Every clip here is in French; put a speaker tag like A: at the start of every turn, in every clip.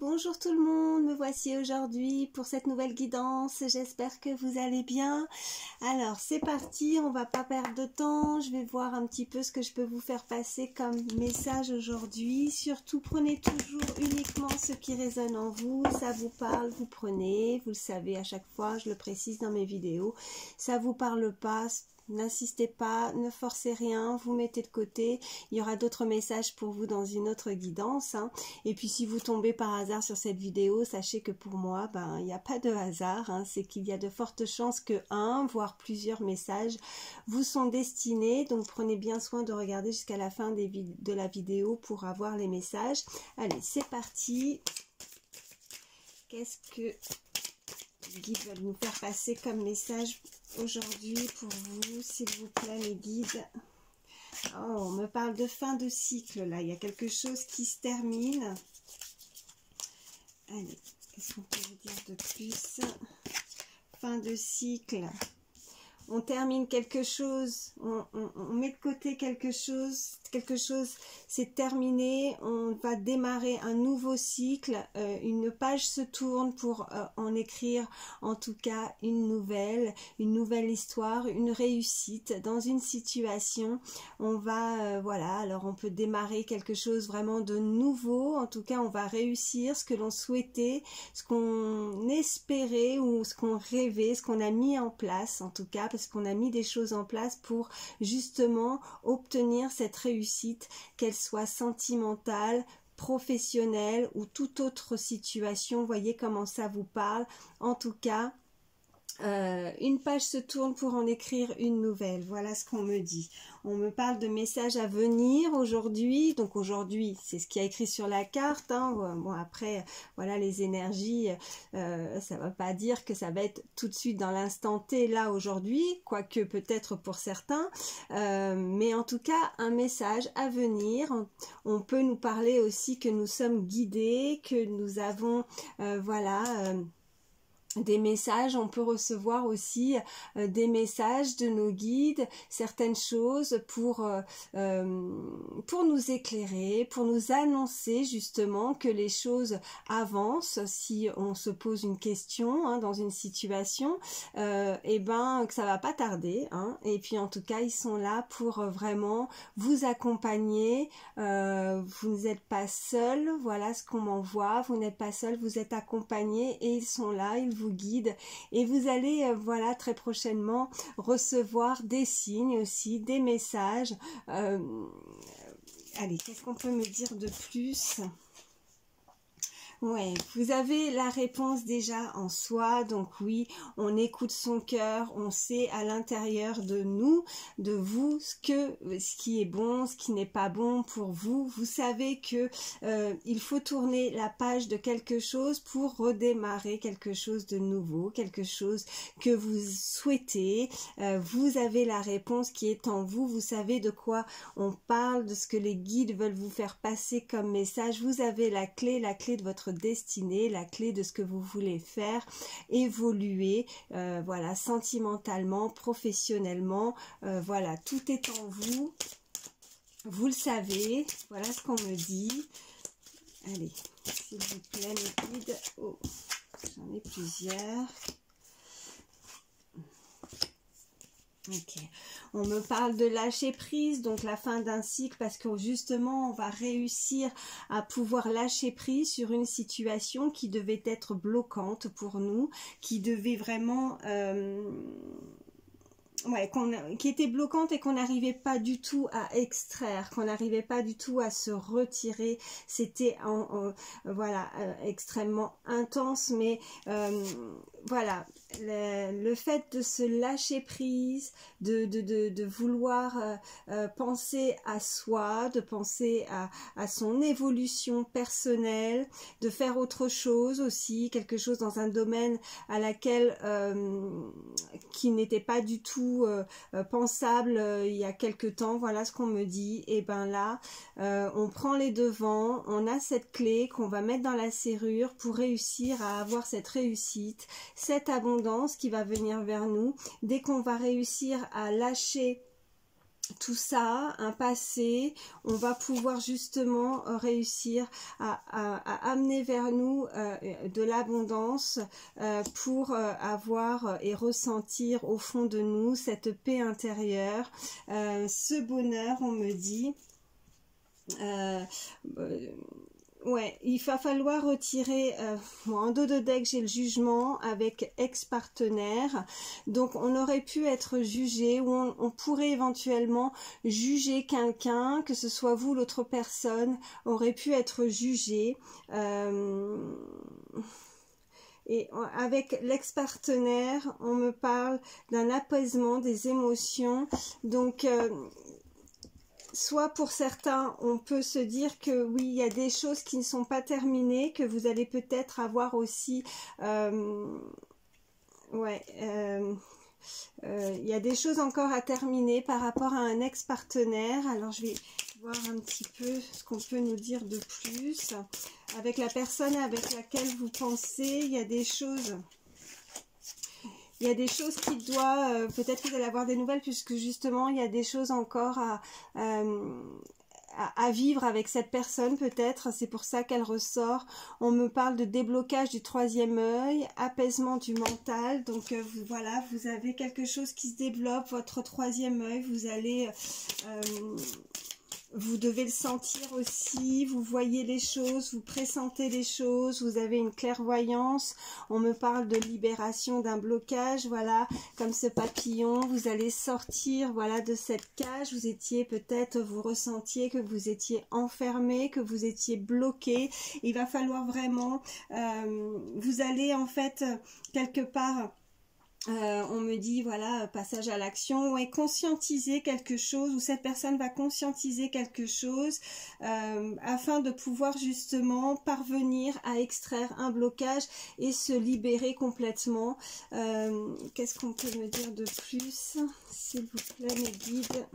A: bonjour tout le monde, me voici aujourd'hui pour cette nouvelle guidance, j'espère que vous allez bien. Alors c'est parti, on va pas perdre de temps, je vais voir un petit peu ce que je peux vous faire passer comme message aujourd'hui. Surtout prenez toujours uniquement ce qui résonne en vous, ça vous parle, vous prenez, vous le savez à chaque fois, je le précise dans mes vidéos, ça vous parle pas, n'insistez pas, ne forcez rien, vous mettez de côté, il y aura d'autres messages pour vous dans une autre guidance. Et puis si vous tombez par hasard sur cette vidéo, sachez que pour moi, il n'y a pas de hasard, c'est qu'il y a de fortes chances que un, voire plusieurs messages vous sont destinés. Donc prenez bien soin de regarder jusqu'à la fin de la vidéo pour avoir les messages. Allez, c'est parti. Qu'est-ce que les guides veulent nous faire passer comme message aujourd'hui pour vous, s'il vous plaît, mes guides? Oh, on me parle de fin de cycle, là. Il y a quelque chose qui se termine. Allez, qu'est-ce qu'on peut vous dire de plus? Fin de cycle. On termine quelque chose, on met de côté quelque chose c'est terminé, on va démarrer un nouveau cycle, une page se tourne pour en écrire en tout cas une nouvelle histoire, une réussite dans une situation. On va, voilà, alors on peut démarrer quelque chose vraiment de nouveau, en tout cas on va réussir ce que l'on souhaitait, ce qu'on espérait ou ce qu'on rêvait, ce qu'on a mis en place en tout cas, parce qu'on a mis des choses en place pour justement obtenir cette réussite, qu'elle soit sentimentale, professionnelle ou toute autre situation. Voyez comment ça vous parle. En tout cas, une page se tourne pour en écrire une nouvelle. Voilà ce qu'on me dit. On me parle de messages à venir aujourd'hui. Donc aujourd'hui, c'est ce qui a écrit sur la carte. Bon, après, voilà, les énergies, ça ne va pas dire que ça va être tout de suite dans l'instant T, là, aujourd'hui, quoique peut-être pour certains. Mais en tout cas, un message à venir. On peut nous parler aussi que nous sommes guidés, que nous avons, voilà... des messages, on peut recevoir aussi des messages de nos guides, certaines choses pour nous éclairer, pour nous annoncer justement que les choses avancent. Si on se pose une question dans une situation, et que ça va pas tarder. Et puis en tout cas, ils sont là pour vraiment vous accompagner. Vous n'êtes pas seul, voilà ce qu'on m'envoie. Vous n'êtes pas seul, vous êtes accompagné et ils sont là, ils vous guide et vous allez voilà très prochainement recevoir des signes aussi, des messages. Allez, qu'est-ce qu'on peut me dire de plus? Ouais, vous avez la réponse déjà en soi, donc oui, on écoute son cœur, on sait à l'intérieur de nous, de vous, ce qui est bon, ce qui n'est pas bon pour vous. Vous savez que il faut tourner la page de quelque chose pour redémarrer quelque chose de nouveau, quelque chose que vous souhaitez. Vous avez la réponse qui est en vous, vous savez de quoi on parle, de ce que les guides veulent vous faire passer comme message. Vous avez la clé de votre destinée, la clé de ce que vous voulez faire, évoluer, voilà, sentimentalement, professionnellement, voilà, tout est en vous, vous le savez, voilà ce qu'on me dit. Allez, s'il vous plaît, mes guides, oh, j'en ai plusieurs. Ok, on me parle de lâcher prise, donc la fin d'un cycle, parce que justement on va réussir à pouvoir lâcher prise sur une situation qui devait être bloquante pour nous, qui devait vraiment... qui était bloquante et qu'on n'arrivait pas du tout à extraire, qu'on n'arrivait pas du tout à se retirer. C'était voilà, extrêmement intense, mais voilà, le fait de se lâcher prise, de vouloir penser à soi, de penser à son évolution personnelle, de faire autre chose aussi, quelque chose dans un domaine à laquelle qui n'était pas du tout pensable il y a quelque temps. Voilà ce qu'on me dit. Et ben là, on prend les devants, on a cette clé qu'on va mettre dans la serrure pour réussir à avoir cette réussite, cette abondance qui va venir vers nous dès qu'on va réussir à lâcher tout ça, un passé, on va pouvoir justement réussir à amener vers nous de l'abondance pour avoir et ressentir au fond de nous cette paix intérieure, ce bonheur, on me dit. Ouais, il va falloir retirer, en dos de deck j'ai le jugement avec ex-partenaire, donc on aurait pu être jugé ou on pourrait éventuellement juger quelqu'un, que ce soit vous, l'autre personne, aurait pu être jugé. Et avec l'ex-partenaire, on me parle d'un apaisement des émotions, donc soit pour certains, on peut se dire que oui, il y a des choses qui ne sont pas terminées, que vous allez peut-être avoir aussi, il y a des choses encore à terminer par rapport à un ex-partenaire. Alors je vais voir un petit peu ce qu'on peut nous dire de plus. Avec la personne avec laquelle vous pensez, il y a des choses... Il y a des choses qui doivent, peut-être que vous allez avoir des nouvelles, puisque justement, il y a des choses encore à vivre avec cette personne, peut-être. C'est pour ça qu'elle ressort. On me parle de déblocage du troisième œil, apaisement du mental. Donc, voilà, vous avez quelque chose qui se développe, votre troisième œil. Vous allez... vous devez le sentir aussi, vous voyez les choses, vous pressentez les choses, vous avez une clairvoyance. On me parle de libération d'un blocage, voilà, comme ce papillon, vous allez sortir, voilà, de cette cage. Vous étiez peut-être, vous ressentiez que vous étiez enfermé, que vous étiez bloqué. Il va falloir vraiment, vous allez en fait, quelque part... on me dit, voilà, passage à l'action, ouais, conscientiser quelque chose, ou cette personne va conscientiser quelque chose afin de pouvoir justement parvenir à extraire un blocage et se libérer complètement. Qu'est-ce qu'on peut me dire de plus, s'il vous plaît, mes guides?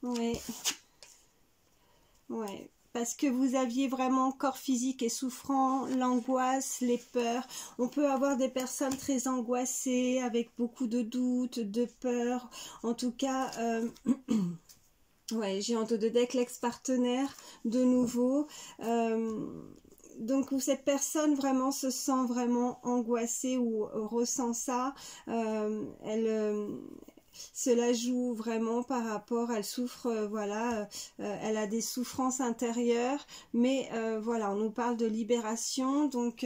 A: Ouais. Parce que vous aviez vraiment corps physique et souffrant, l'angoisse, les peurs. On peut avoir des personnes très angoissées, avec beaucoup de doutes, de peurs. En tout cas, ouais, j'ai en dos de deck l'ex-partenaire de nouveau. Donc, où cette personne vraiment se sent vraiment angoissée ou ressent ça. Cela joue vraiment par rapport, elle souffre, voilà, elle a des souffrances intérieures, mais voilà, on nous parle de libération, donc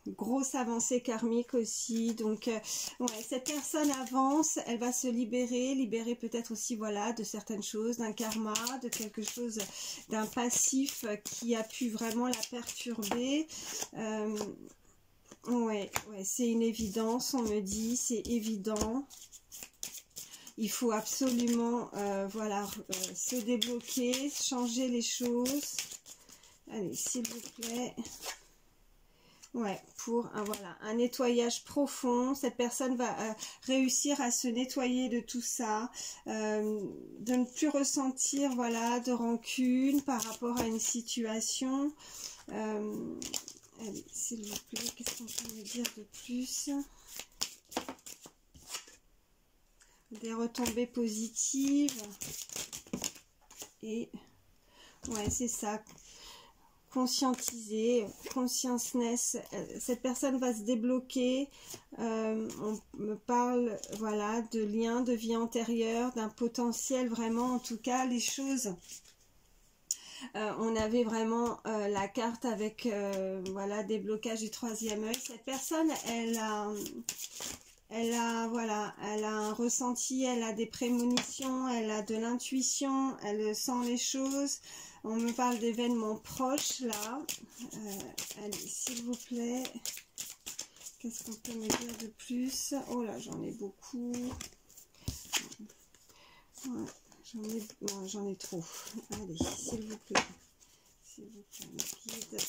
A: grosse avancée karmique aussi. Donc ouais, cette personne avance, elle va se libérer peut-être aussi, voilà, de certaines choses, d'un karma, de quelque chose, d'un passif qui a pu vraiment la perturber. Ouais, c'est une évidence, on me dit, c'est évident. Il faut absolument, voilà, se débloquer, changer les choses. Allez, s'il vous plaît. Ouais, pour voilà, un nettoyage profond. Cette personne va réussir à se nettoyer de tout ça, de ne plus ressentir, voilà, de rancune par rapport à une situation. Allez, s'il vous plaît, qu'est-ce qu'on peut me dire de plus? Des retombées positives. Et ouais, c'est ça. Conscientiser, consciousness. Cette personne va se débloquer. On me parle, voilà, de liens, de vie antérieure, d'un potentiel, vraiment, en tout cas, les choses... on avait vraiment la carte avec voilà, déblocage du troisième œil. Cette personne, elle a voilà, elle a un ressenti, elle a des prémonitions, elle a de l'intuition, elle sent les choses. On me parle d'événements proches là. Allez, s'il vous plaît, qu'est-ce qu'on peut me dire de plus? Oh là, j'en ai beaucoup. Ouais. J'en ai trop. Allez, s'il vous plaît. S'il vous plaît, mes guides.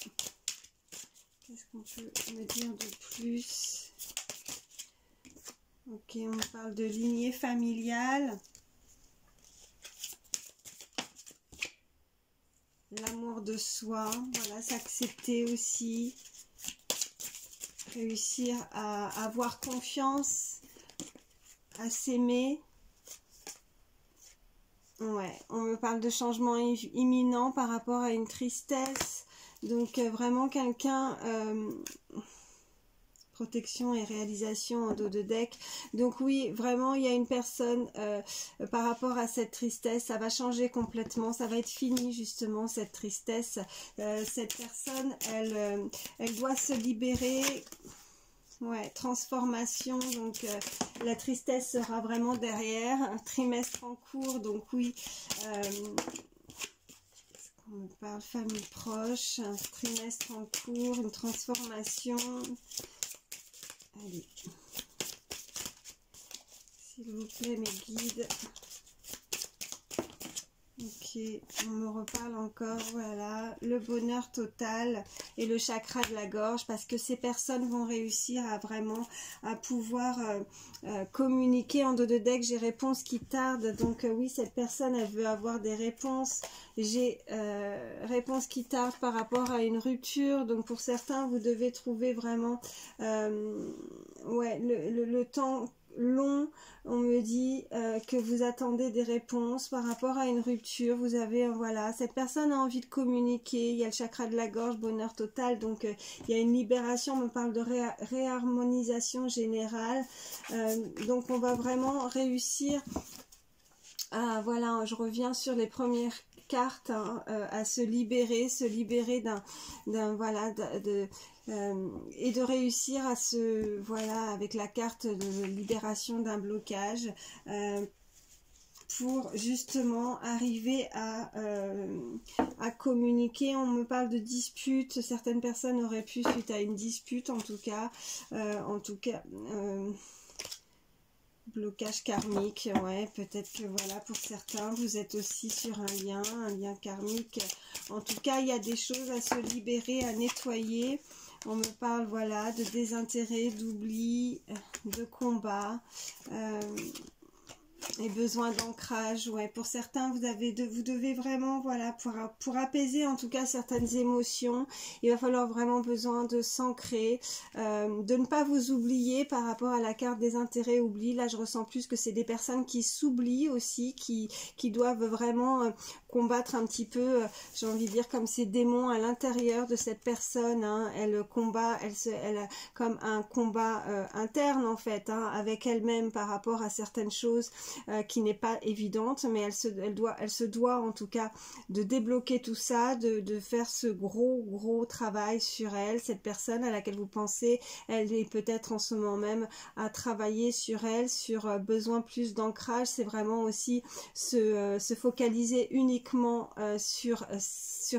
A: Qu'est-ce qu'on peut me dire de plus? Ok, on parle de lignée familiale. L'amour de soi. Voilà, s'accepter aussi. Réussir à avoir confiance à s'aimer. Ouais, on me parle de changement imminent par rapport à une tristesse. Donc vraiment quelqu'un... protection et réalisation en dos de deck. Donc oui, vraiment, il y a une personne par rapport à cette tristesse, ça va changer complètement, ça va être fini justement cette tristesse. Cette personne, elle doit se libérer. Ouais, transformation, donc la tristesse sera vraiment derrière, un trimestre en cours, donc oui, on me parle famille proche, un trimestre en cours, une transformation. Allez, s'il vous plaît mes guides. Ok, on me reparle encore, voilà, le bonheur total et le chakra de la gorge, parce que ces personnes vont réussir à vraiment à pouvoir communiquer en dos de deck. J'ai réponse qui tarde, donc oui, cette personne, elle veut avoir des réponses. J'ai réponse qui tarde par rapport à une rupture, donc pour certains, vous devez trouver vraiment ouais, le temps long. On me dit que vous attendez des réponses par rapport à une rupture. Vous avez, voilà, cette personne a envie de communiquer. Il y a le chakra de la gorge, bonheur total. Donc, il y a une libération. On me parle de réharmonisation générale. Donc, on va vraiment réussir à, voilà, je reviens sur les premières cartes, hein, à se libérer voilà, et de réussir à se, voilà, avec la carte de libération d'un blocage, pour justement arriver à communiquer. On me parle de dispute, certaines personnes auraient pu, suite à une dispute en tout cas, blocage karmique, ouais, peut-être que voilà, pour certains, vous êtes aussi sur un lien karmique. En tout cas, il y a des choses à se libérer, à nettoyer. On me parle, voilà, de désintérêt, d'oubli, de combat, et besoin d'ancrage. Ouais, pour certains, vous devez vraiment, voilà, pour apaiser en tout cas certaines émotions, il va falloir vraiment besoin de s'ancrer, de ne pas vous oublier par rapport à la carte des intérêts oubli. Là, je ressens plus que c'est des personnes qui s'oublient aussi, qui doivent vraiment combattre un petit peu, j'ai envie de dire, comme ces démons à l'intérieur de cette personne, hein. Elle combat, elle a comme un combat interne en fait, hein, avec elle-même par rapport à certaines choses qui n'est pas évidente, mais elle se doit en tout cas de débloquer tout ça, de faire ce gros travail sur elle. Cette personne à laquelle vous pensez, elle est peut-être en ce moment même à travailler sur elle, sur besoin plus d'ancrage. C'est vraiment aussi se focaliser uniquement sur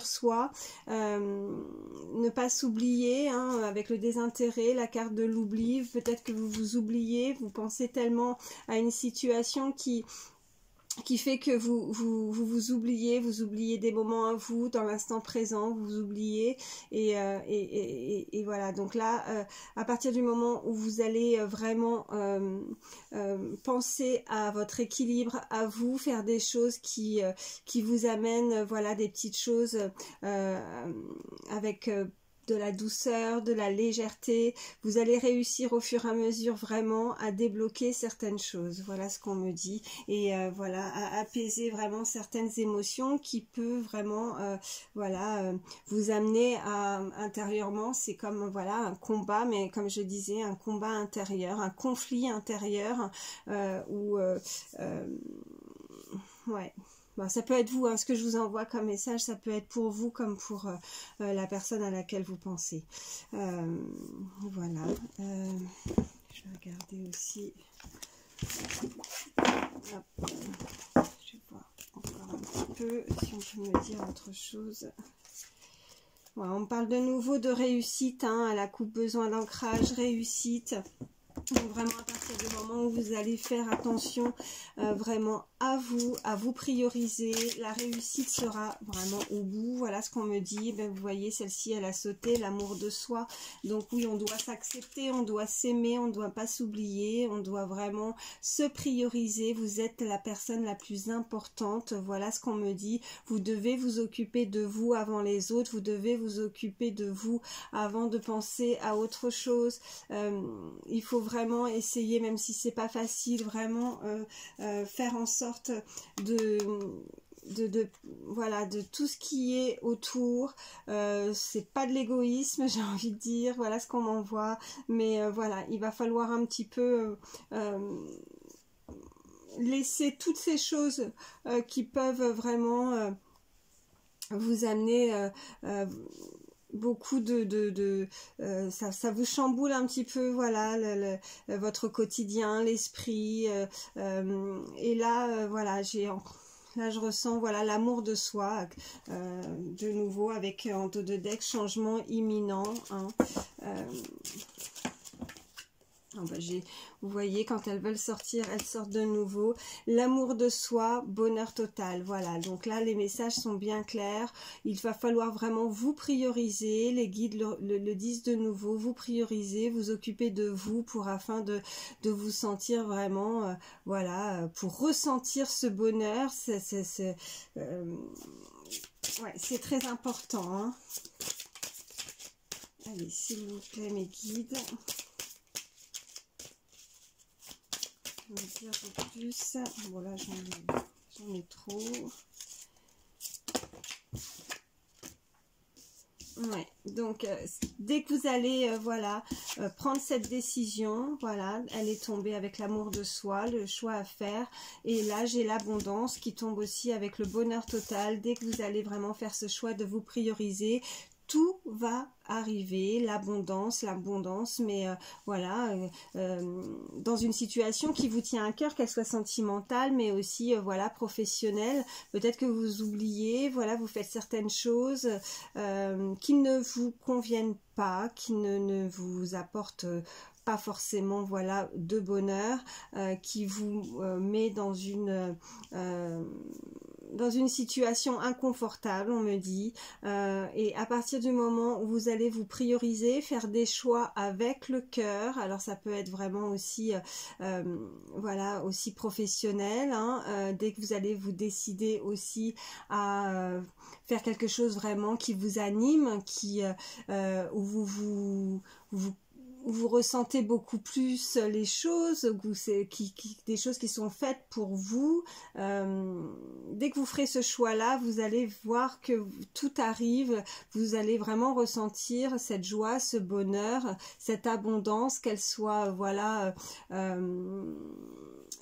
A: soi, ne pas s'oublier, hein, avec le désintérêt, la carte de l'oubli. Peut-être que vous vous oubliez, vous pensez tellement à une situation qui fait que vous oubliez des moments à vous, dans l'instant présent, vous oubliez, et voilà. Donc là, à partir du moment où vous allez vraiment penser à votre équilibre, à vous, faire des choses qui vous amènent, voilà, des petites choses avec de la douceur, de la légèreté, vous allez réussir au fur et à mesure vraiment à débloquer certaines choses. Voilà ce qu'on me dit, et voilà, à apaiser vraiment certaines émotions qui peuvent vraiment voilà, vous amener à intérieurement. C'est comme, voilà, un combat, mais comme je disais, un combat intérieur, un conflit intérieur, ouais. Bon, ça peut être vous, hein, ce que je vous envoie comme message, ça peut être pour vous comme pour la personne à laquelle vous pensez. Voilà. Je vais regarder aussi. Hop. Je vais voir encore un petit peu si on peut me dire autre chose. Ouais, on parle de nouveau de réussite, hein, à la coupe besoin d'ancrage, réussite. Donc vraiment à partir du moment où vous allez faire attention vraiment à vous prioriser, la réussite sera vraiment au bout. Voilà ce qu'on me dit. Ben, vous voyez, celle-ci, elle a sauté, l'amour de soi. Donc oui, on doit s'accepter, on doit s'aimer, on ne doit pas s'oublier, on doit vraiment se prioriser. Vous êtes la personne la plus importante. Voilà ce qu'on me dit. Vous devez vous occuper de vous avant les autres. Vous devez vous occuper de vous avant de penser à autre chose. Il faut vraiment vraiment essayer, même si c'est pas facile, vraiment faire en sorte voilà, de tout ce qui est autour. C'est pas de l'égoïsme, j'ai envie de dire, voilà ce qu'on m'envoie, mais voilà, il va falloir un petit peu laisser toutes ces choses qui peuvent vraiment vous amener beaucoup ça vous chamboule un petit peu, voilà, votre quotidien, l'esprit, et là voilà, là je ressens, voilà, l'amour de soi, de nouveau avec en dos de deck, changement imminent, hein. Vous voyez, quand elles veulent sortir, elles sortent de nouveau. L'amour de soi, bonheur total. Voilà, donc là, les messages sont bien clairs. Il va falloir vraiment vous prioriser. Les guides le disent de nouveau. Vous prioriser, vous occuper de vous afin de vous sentir vraiment, voilà, pour ressentir ce bonheur. Ouais, c'est très important, hein. Allez, s'il vous plaît, mes guides. Je vais dire un peu plus. Bon, là, j'en ai trop. Ouais, donc dès que vous allez voilà, prendre cette décision, voilà, elle est tombée avec l'amour de soi, le choix à faire, et là j'ai l'abondance qui tombe aussi avec le bonheur total. Dès que vous allez vraiment faire ce choix de vous prioriser, tout va arriver, l'abondance, mais voilà, dans une situation qui vous tient à cœur, qu'elle soit sentimentale, mais aussi voilà, professionnelle. Peut-être que vous oubliez, voilà, vous faites certaines choses qui ne vous conviennent pas, qui ne vous apportent pas forcément, voilà, de bonheur, qui vous met dans une situation inconfortable, on me dit, et à partir du moment où vous allez vous prioriser, faire des choix avec le cœur, alors ça peut être vraiment aussi voilà, aussi professionnel, hein, dès que vous allez vous décider aussi à faire quelque chose vraiment qui vous anime, où vous ressentez beaucoup plus les choses, des choses qui sont faites pour vous. Dès que vous ferez ce choix-là, vous allez voir que tout arrive, vous allez vraiment ressentir cette joie, ce bonheur, cette abondance, qu'elle soit, voilà,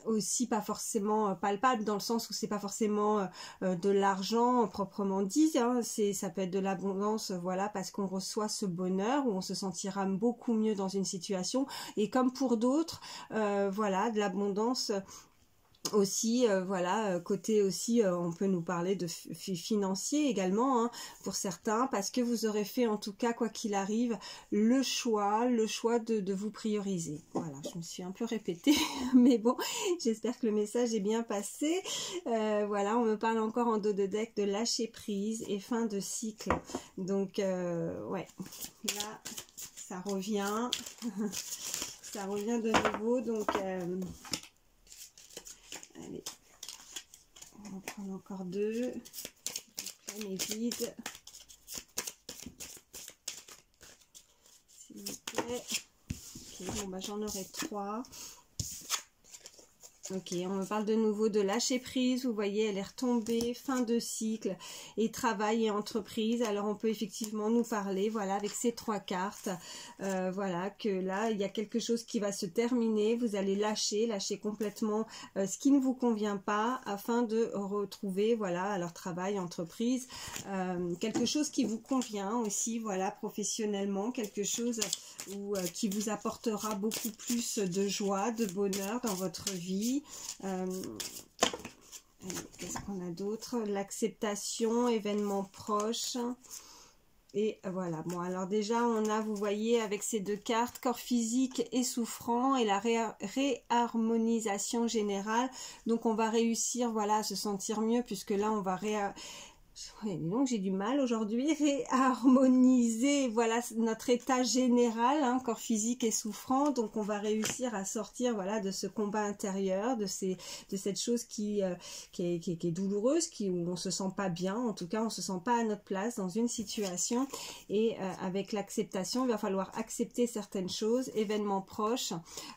A: aussi pas forcément palpable, dans le sens où c'est pas forcément de l'argent proprement dit, hein, ça peut être de l'abondance, voilà, parce qu'on reçoit ce bonheur, où on se sentira beaucoup mieux dans une situation, et comme pour d'autres, voilà, de l'abondance aussi, voilà, côté aussi, on peut nous parler de financier également, hein, pour certains, parce que vous aurez fait, en tout cas, quoi qu'il arrive, le choix de vous prioriser. Voilà, je me suis un peu répétée, mais bon, j'espère que le message est bien passé. Voilà, on me parle encore en dos de deck de lâcher prise et fin de cycle. Donc, ouais, là, ça revient, ça revient de nouveau, donc... allez, on va prendre encore deux. Je mes vides. S'il vous plaît. Ok, bon bah j'en aurai 3. Ok, on me parle de nouveau de lâcher prise, vous voyez, elle est retombée, fin de cycle, et travail et entreprise. Alors on peut effectivement nous parler, voilà, avec ces 3 cartes, voilà, que là, il y a quelque chose qui va se terminer, vous allez lâcher complètement ce qui ne vous convient pas, afin de retrouver, voilà, alors travail, entreprise, quelque chose qui vous convient aussi, voilà, professionnellement, quelque chose qui vous apportera beaucoup plus de joie, de bonheur dans votre vie. Qu'est-ce qu'on a d'autre? L'acceptation, événements proches. Et voilà, bon, alors déjà on a, vous voyez, avec ces 2 cartes, corps physique et souffrant, et la réharmonisation générale. Donc on va réussir, voilà, à se sentir mieux, puisque là on va donc j'ai du mal aujourd'hui, réharmoniser, voilà notre état général, hein, corps physique est souffrant, donc on va réussir à sortir, voilà, de ce combat intérieur, de cette chose qui est douloureuse, où on se sent pas bien, en tout cas on se sent pas à notre place dans une situation, et avec l'acceptation, il va falloir accepter certaines choses, événements proches,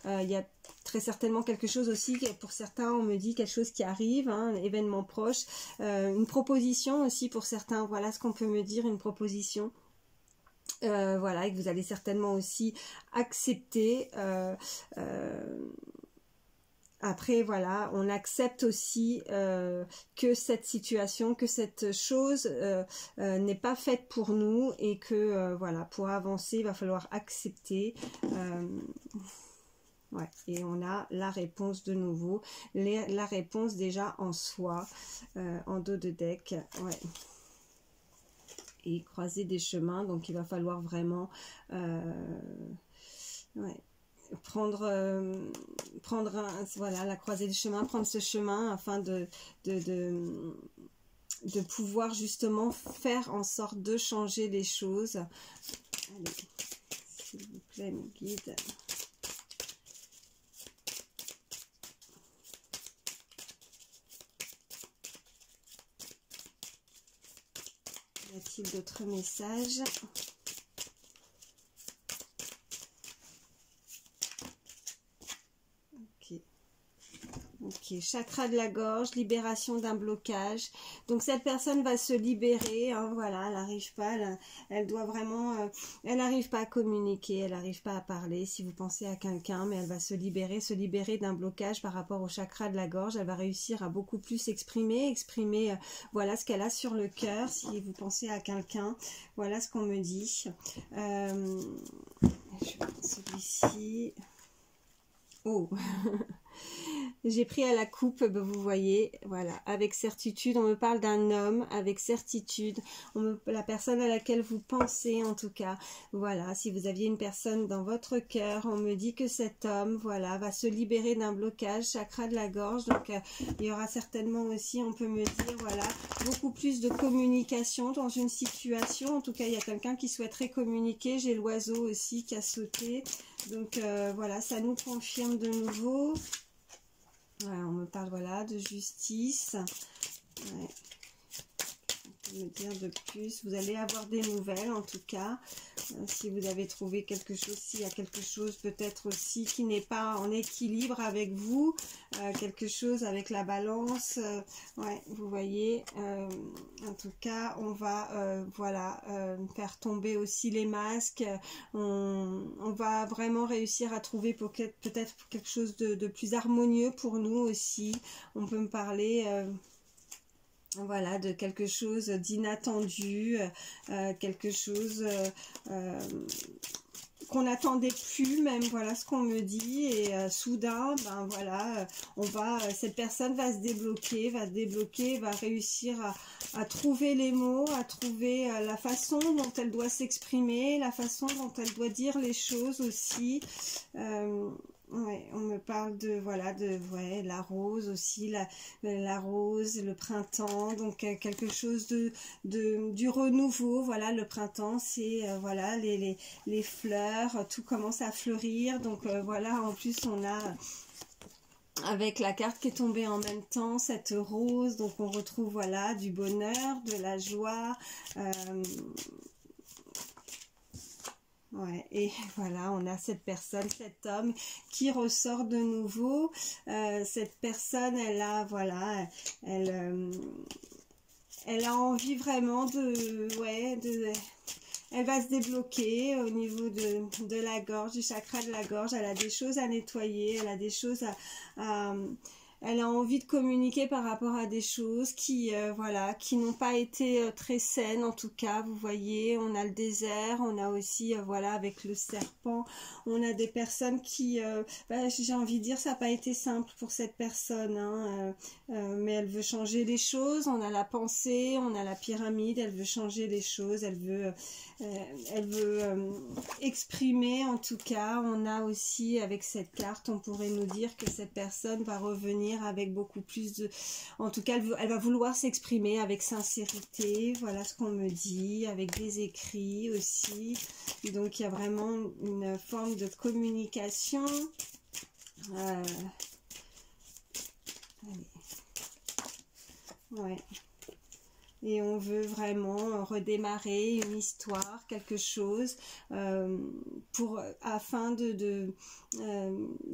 A: il y a très certainement quelque chose aussi, pour certains on me dit quelque chose qui arrive, hein, événement proche, une proposition aussi pour certains, voilà ce qu'on peut me dire, une proposition, voilà, et que vous allez certainement aussi accepter. Après voilà, on accepte aussi que cette situation, que cette chose n'est pas faite pour nous, et que voilà, pour avancer il va falloir accepter. Ouais, et on a la réponse de nouveau, la réponse déjà en soi, en dos de deck, ouais. Et croiser des chemins, donc il va falloir vraiment ouais, prendre voilà, la croisée des chemins, prendre ce chemin afin de pouvoir justement faire en sorte de changer les choses. Allez, s'il vous plaît, mes guides. Y a-t-il d'autres messages? Ok, chakra de la gorge, libération d'un blocage. Donc cette personne va se libérer, hein, voilà, elle n'arrive pas, elle doit vraiment, elle n'arrive pas à communiquer, elle n'arrive pas à parler, si vous pensez à quelqu'un, mais elle va se libérer d'un blocage par rapport au chakra de la gorge. Elle va réussir à beaucoup plus exprimer, voilà ce qu'elle a sur le cœur, si vous pensez à quelqu'un, voilà ce qu'on me dit. Je vais prendre celui-ci. Oh j'ai pris à la coupe, vous voyez, voilà, avec certitude, on me parle d'un homme, avec certitude, la personne à laquelle vous pensez en tout cas, voilà, si vous aviez une personne dans votre cœur, on me dit que cet homme, voilà, va se libérer d'un blocage, chakra de la gorge, donc il y aura certainement aussi, on peut me dire, voilà, beaucoup plus de communication dans une situation, en tout cas il y a quelqu'un qui souhaiterait communiquer, j'ai l'oiseau aussi qui a sauté, donc voilà, ça nous confirme de nouveau. Voilà, on me parle, voilà, de justice. Ouais. On peut me dire de plus. Vous allez avoir des nouvelles, en tout cas. Si vous avez trouvé quelque chose, s'il y a quelque chose peut-être aussi qui n'est pas en équilibre avec vous, quelque chose avec la balance. Ouais, vous voyez. En tout cas, on va, voilà, faire tomber aussi les masques. On va vraiment réussir à trouver peut-être quelque chose de plus harmonieux pour nous aussi. On peut me parler voilà, de quelque chose d'inattendu, quelque chose qu'on n'attendait plus, même, voilà ce qu'on me dit, et soudain, ben voilà, cette personne va se débloquer, va réussir à trouver les mots, à trouver la façon dont elle doit s'exprimer, la façon dont elle doit dire les choses aussi. Ouais, on me parle de, voilà, ouais, la rose aussi, la rose, le printemps, donc quelque chose du renouveau, voilà, le printemps, c'est, voilà, les fleurs, tout commence à fleurir, donc voilà, en plus on a, avec la carte qui est tombée en même temps, cette rose, donc on retrouve, voilà, du bonheur, de la joie, ouais, et voilà, on a cette personne, cet homme qui ressort de nouveau. Cette personne, elle a, voilà, elle a envie vraiment elle va se débloquer au niveau de la gorge, du chakra de la gorge. Elle a des choses à nettoyer, elle a des choses elle a envie de communiquer par rapport à des choses qui, voilà, qui n'ont pas été très saines, en tout cas, vous voyez, on a le désert, on a aussi, voilà, avec le serpent, on a des personnes qui, j'ai envie de dire, ça n'a pas été simple pour cette personne, hein, mais elle veut changer les choses, on a la pensée, on a la pyramide, elle veut changer les choses, elle veut exprimer, en tout cas, on a aussi, avec cette carte, on pourrait nous dire que cette personne va revenir venir avec beaucoup plus de... En tout cas, elle va vouloir s'exprimer avec sincérité, voilà ce qu'on me dit, avec des écrits aussi. Donc, il y a vraiment une forme de communication. Allez. Ouais. Et on veut vraiment redémarrer une histoire, quelque chose, afin de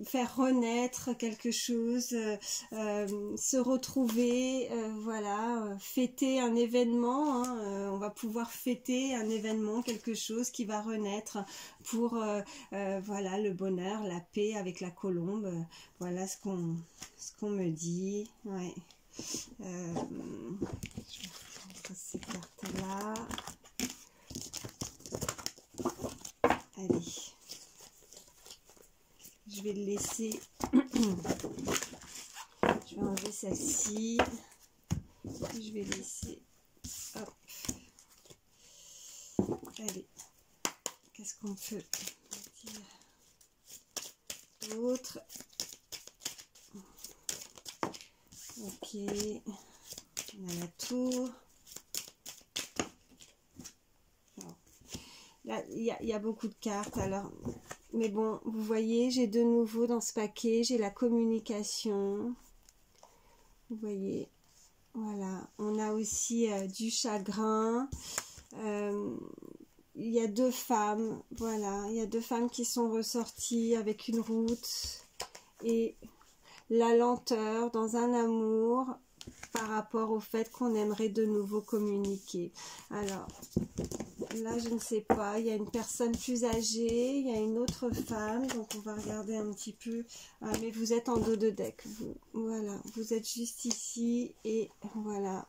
A: faire renaître quelque chose, se retrouver, voilà, fêter un événement, hein, on va pouvoir fêter un événement, quelque chose qui va renaître pour, voilà, le bonheur, la paix avec la colombe, voilà ce qu'on me dit, ouais. Je vais reprendre ces cartes-là. Allez. Je vais le laisser. Je vais enlever celle-ci. Je vais laisser. Hop. Allez. Qu'est-ce qu'on peut dire d'autre? Ok. On a la tour. Là, il y a beaucoup de cartes. Alors, mais bon, vous voyez, j'ai de nouveau dans ce paquet, j'ai la communication. Vous voyez, voilà. On a aussi du chagrin. Il y a deux femmes, voilà. Il y a deux femmes qui sont ressorties avec une route et la lenteur dans un amour par rapport au fait qu'on aimerait de nouveau communiquer. Alors, là, je ne sais pas, il y a une personne plus âgée, il y a une autre femme, donc on va regarder un petit peu. Ah, mais vous êtes en dos de deck, vous, voilà, vous êtes juste ici et voilà,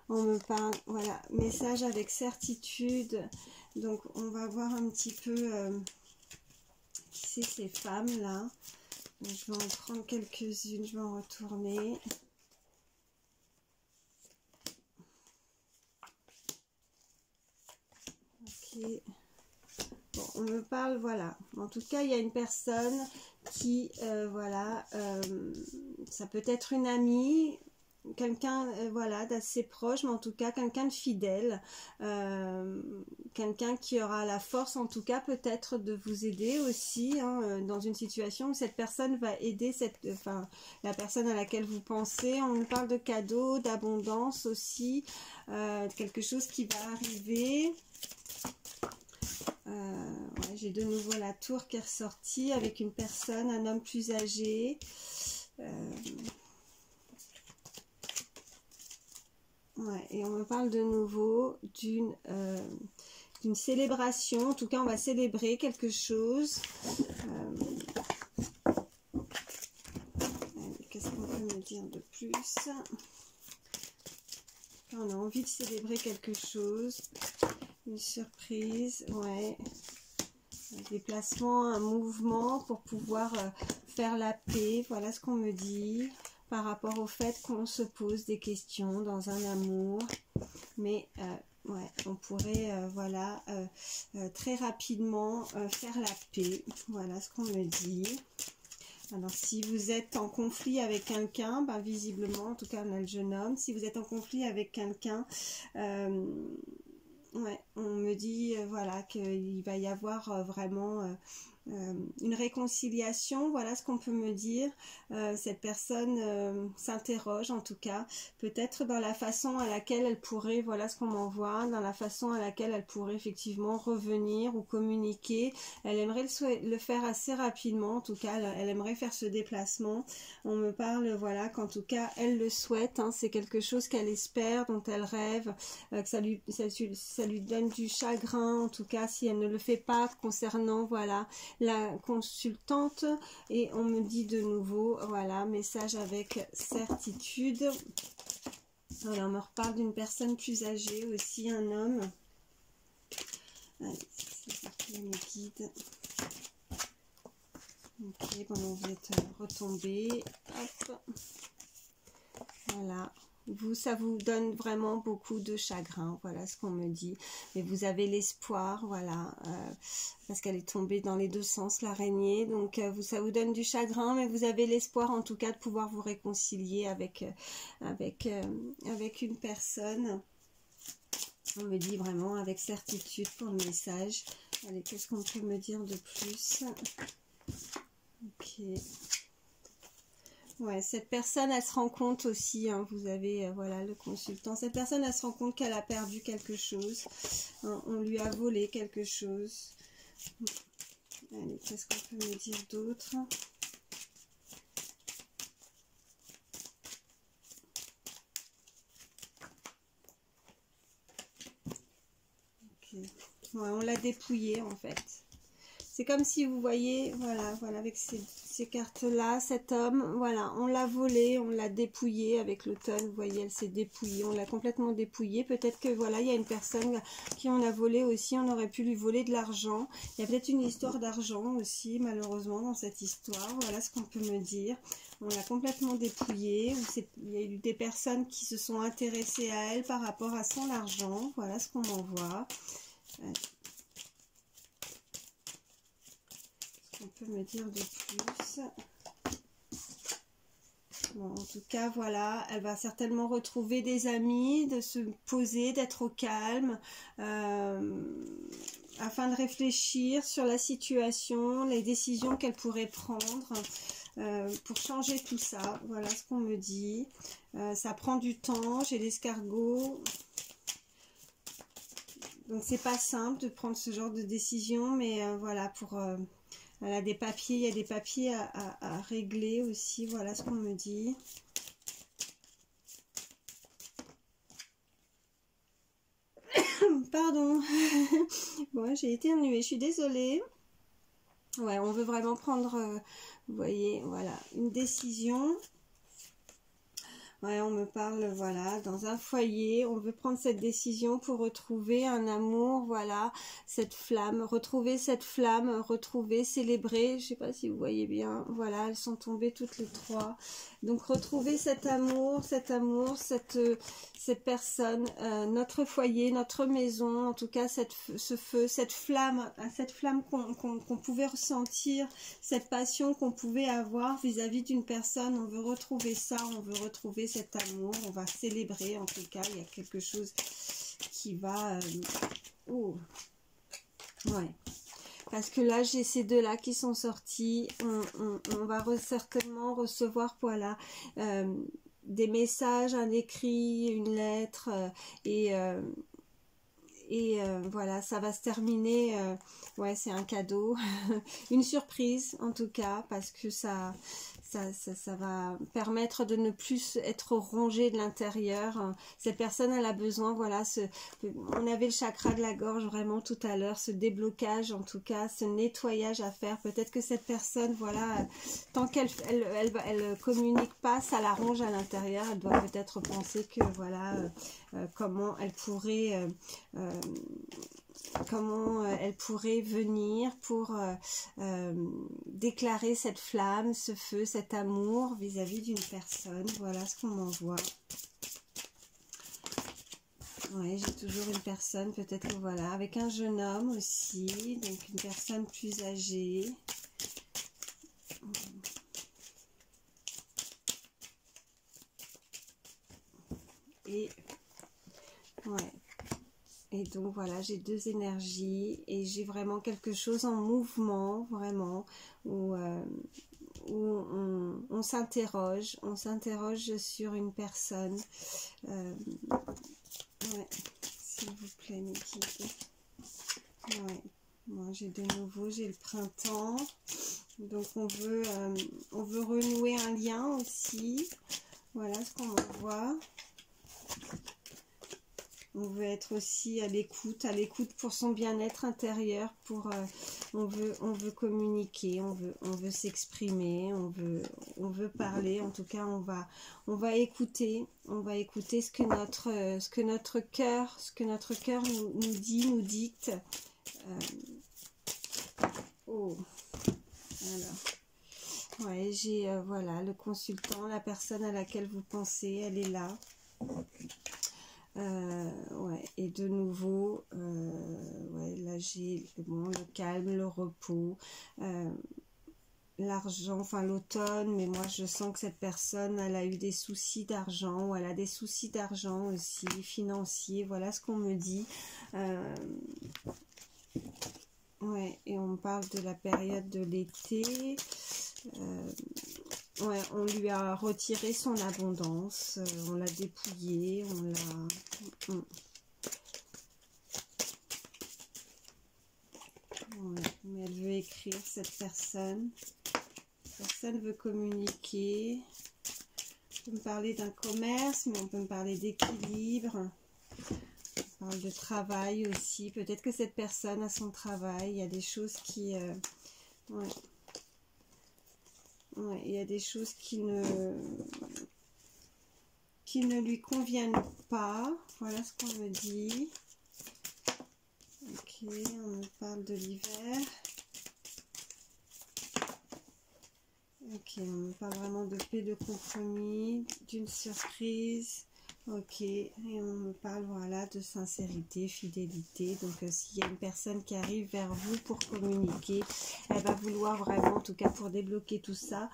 A: on me parle, voilà, message avec certitude. Donc, on va voir un petit peu qui c'est ces femmes-là. Je vais en prendre quelques-unes, je vais en retourner. Ok. Bon, on me parle, voilà. En tout cas, il y a une personne qui, voilà, ça peut être une amie, quelqu'un, voilà, d'assez proche, mais en tout cas, quelqu'un de fidèle, quelqu'un qui aura la force, en tout cas, peut-être de vous aider aussi, hein, dans une situation où cette personne va aider enfin, la personne à laquelle vous pensez. On nous parle de cadeaux, d'abondance aussi, quelque chose qui va arriver. Ouais, j'ai de nouveau la tour qui est ressortie avec une personne, un homme plus âgé. Ouais, et on me parle de nouveau d'une célébration. En tout cas, on va célébrer quelque chose. Qu'est-ce qu'on peut me dire de plus? On a envie de célébrer quelque chose. Une surprise, ouais. Un déplacement, un mouvement pour pouvoir faire la paix. Voilà ce qu'on me dit par rapport au fait qu'on se pose des questions dans un amour. Mais ouais, on pourrait voilà, très rapidement faire la paix. Voilà ce qu'on me dit. Alors, si vous êtes en conflit avec quelqu'un, ben, visiblement, en tout cas, on a le jeune homme. Si vous êtes en conflit avec quelqu'un, ouais, on me dit voilà qu'il va y avoir vraiment une réconciliation, voilà ce qu'on peut me dire. Cette personne s'interroge en tout cas, peut-être dans la façon à laquelle elle pourrait, voilà ce qu'on m'envoie, dans la façon à laquelle elle pourrait effectivement revenir ou communiquer. Elle aimerait le faire assez rapidement, en tout cas, elle aimerait faire ce déplacement. On me parle, voilà, qu'en tout cas, elle le souhaite, hein, c'est quelque chose qu'elle espère, dont elle rêve, que ça lui donne du chagrin, en tout cas, si elle ne le fait pas concernant, voilà, la consultante. Et on me dit de nouveau, voilà, message avec certitude. Voilà, on me reparle d'une personne plus âgée aussi, un homme. Allez, c'est parti, mes guides. Ok, bon, vous êtes retombés. Hop. Voilà. Vous, ça vous donne vraiment beaucoup de chagrin, voilà ce qu'on me dit. Mais vous avez l'espoir, voilà, parce qu'elle est tombée dans les deux sens, l'araignée. Donc, ça vous donne du chagrin, mais vous avez l'espoir, en tout cas, de pouvoir vous réconcilier avec une personne. On me dit vraiment avec certitude pour le message. Allez, qu'est-ce qu'on peut me dire de plus? Ok. Ouais, cette personne, elle se rend compte aussi, hein, vous avez, voilà, le consultant. Cette personne, elle se rend compte qu'elle a perdu quelque chose. Hein, on lui a volé quelque chose. Allez, qu'est-ce qu'on peut me dire d'autre? Ok. Ouais, on l'a dépouillé, en fait. C'est comme si vous voyez, voilà, avec ces cartes-là, cet homme, voilà, on l'a volé, on l'a dépouillé avec l'automne, vous voyez, elle s'est dépouillée, on l'a complètement dépouillée. Peut-être que, voilà, il y a une personne qui on a volé aussi, on aurait pu lui voler de l'argent. Il y a peut-être une histoire d'argent aussi, malheureusement, dans cette histoire. Voilà ce qu'on peut me dire. On l'a complètement dépouillée. Il y a eu des personnes qui se sont intéressées à elle par rapport à son argent. Voilà ce qu'on m'envoie. On peut me dire de plus? Bon, en tout cas, voilà, elle va certainement retrouver des amis, de se poser, d'être au calme, afin de réfléchir sur la situation, les décisions qu'elle pourrait prendre pour changer tout ça. Voilà ce qu'on me dit. Ça prend du temps, j'ai l'escargot. Donc, c'est pas simple de prendre ce genre de décision, mais voilà, pour... Elle a des papiers, il y a des papiers à régler aussi, voilà ce qu'on me dit. Pardon. Bon, j'ai éternué, je suis désolée. Ouais, on veut vraiment prendre, vous voyez, voilà, une décision. Ouais, on me parle, voilà, dans un foyer, on veut prendre cette décision pour retrouver un amour, voilà, cette flamme, retrouver, célébrer, je sais pas si vous voyez bien, voilà, elles sont tombées toutes les trois. Donc, retrouver cet amour, cette personne, notre foyer, notre maison, en tout cas, ce feu, cette flamme qu'on pouvait ressentir, cette passion qu'on pouvait avoir vis-à-vis d'une personne, on veut retrouver ça, on veut retrouver cet amour, on va célébrer, en tout cas, il y a quelque chose qui va... Oh, ouais. Parce que là, j'ai ces deux-là qui sont sortis. On va certainement recevoir, voilà, des messages, un écrit, une lettre. Voilà, ça va se terminer. Ouais, c'est un cadeau. Une surprise, en tout cas, parce que ça va permettre de ne plus être rongé de l'intérieur. Cette personne, elle a besoin, voilà, on avait le chakra de la gorge vraiment tout à l'heure, ce déblocage, en tout cas, ce nettoyage à faire. Peut-être que cette personne, voilà, tant qu'elle communique pas, ça la ronge à l'intérieur. Elle doit peut-être penser que, voilà, comment elle pourrait... comment elle pourrait venir pour déclarer cette flamme, ce feu, cet amour vis-à-vis d'une personne. Voilà ce qu'on m'envoie. Ouais, j'ai toujours une personne, peut-être que voilà, avec un jeune homme aussi, donc une personne plus âgée. Et ouais. Et donc voilà, j'ai deux énergies et j'ai vraiment quelque chose en mouvement, vraiment, où on s'interroge sur une personne. Ouais, s'il vous plaît, mes guides. Ouais, moi j'ai de nouveau, j'ai le printemps. Donc on veut renouer un lien aussi. Voilà ce qu'on m'envoie. On veut être aussi à l'écoute pour son bien-être intérieur. On veut communiquer, on veut s'exprimer, on veut parler. En tout cas, on va écouter ce que notre cœur, nous dit, nous dicte. Oh, alors. Ouais, j'ai voilà le consultant, la personne à laquelle vous pensez, elle est là. Ouais, et de nouveau, ouais, là j'ai bon, le calme, le repos, l'argent, enfin l'automne, mais moi je sens que cette personne, elle a eu des soucis d'argent, ou elle a des soucis d'argent aussi, financiers, voilà ce qu'on me dit. Ouais, et on parle de la période de l'été. Ouais, on lui a retiré son abondance, on l'a dépouillé, on l'a... Ouais, mais elle veut écrire, cette personne. Cette personne veut communiquer. On peut me parler d'un commerce, mais on peut me parler d'équilibre. On parle de travail aussi. Peut-être que cette personne a son travail. Il y a des choses qui... ouais. Ouais, il y a des choses qui ne lui conviennent pas. Voilà ce qu'on me dit. Ok, on me parle de l'hiver. Ok, on me parle vraiment de paix, de compromis, d'une surprise. Ok, et on me parle voilà de sincérité, fidélité. Donc s'il y a une personne qui arrive vers vous pour communiquer, elle va vouloir vraiment, en tout cas pour débloquer tout ça,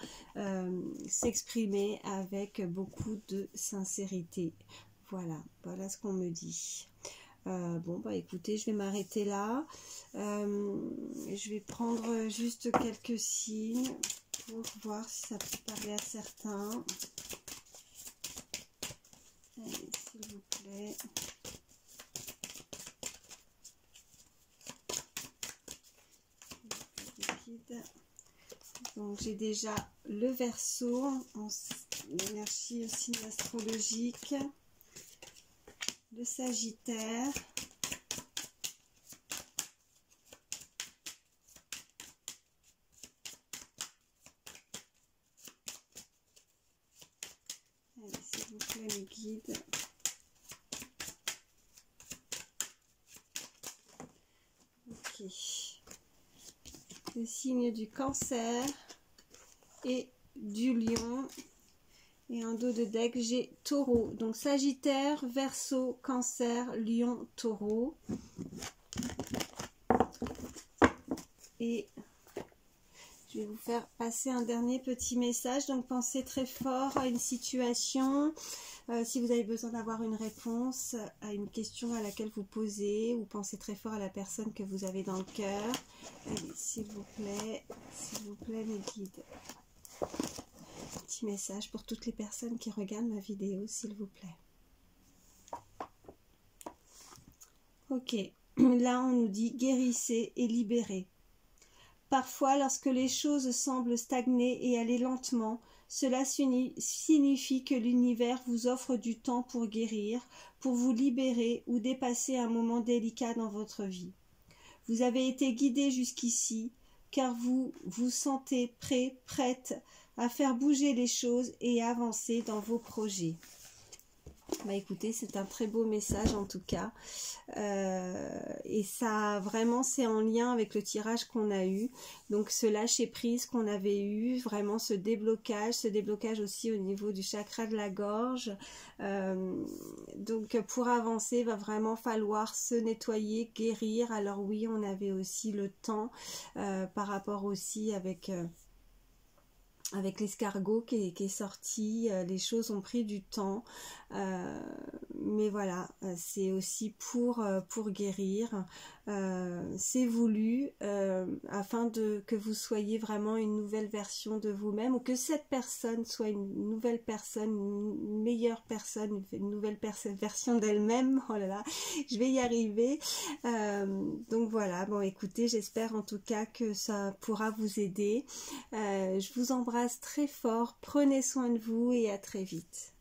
A: s'exprimer avec beaucoup de sincérité. Voilà, voilà ce qu'on me dit. Bon bah écoutez, je vais m'arrêter là. Je vais prendre juste quelques signes pour voir si ça peut parler à certains. Allez, s'il vous plaît. Donc j'ai déjà le Verseau en énergie signe astrologique, le Sagittaire, allez, s'il vous plaît, mes guides. Ok. Le signe du Cancer et du Lion. Et en dos de deck, j'ai Taureau. Donc Sagittaire, Verseau, Cancer, Lion, Taureau. Et je vais vous faire passer un dernier petit message. Donc pensez très fort à une situation. Si vous avez besoin d'avoir une réponse à une question à laquelle vous posez, ou pensez très fort à la personne que vous avez dans le cœur. Allez, s'il vous plaît, mes guides. Petit message pour toutes les personnes qui regardent ma vidéo, s'il vous plaît. Ok, là on nous dit guérissez et libérez. Parfois, lorsque les choses semblent stagner et aller lentement, cela signifie que l'univers vous offre du temps pour guérir, pour vous libérer ou dépasser un moment délicat dans votre vie. Vous avez été guidé jusqu'ici, car vous vous sentez prêt, prête à faire bouger les choses et à avancer dans vos projets. Bah écoutez, c'est un très beau message en tout cas, et ça vraiment c'est en lien avec le tirage qu'on a eu, donc ce lâcher prise qu'on avait eu, vraiment ce déblocage aussi au niveau du chakra de la gorge. Donc pour avancer, va vraiment falloir se nettoyer, guérir. Alors oui, on avait aussi le temps par rapport aussi avec l'escargot qui est sorti, les choses ont pris du temps, mais voilà, c'est aussi pour guérir, c'est voulu, afin que vous soyez vraiment une nouvelle version de vous-même, ou que cette personne soit une nouvelle personne, une meilleure personne, une nouvelle version d'elle-même. Oh là là, je vais y arriver. Donc voilà, bon écoutez, j'espère en tout cas que ça pourra vous aider. Je vous embrasse très fort, prenez soin de vous et à très vite.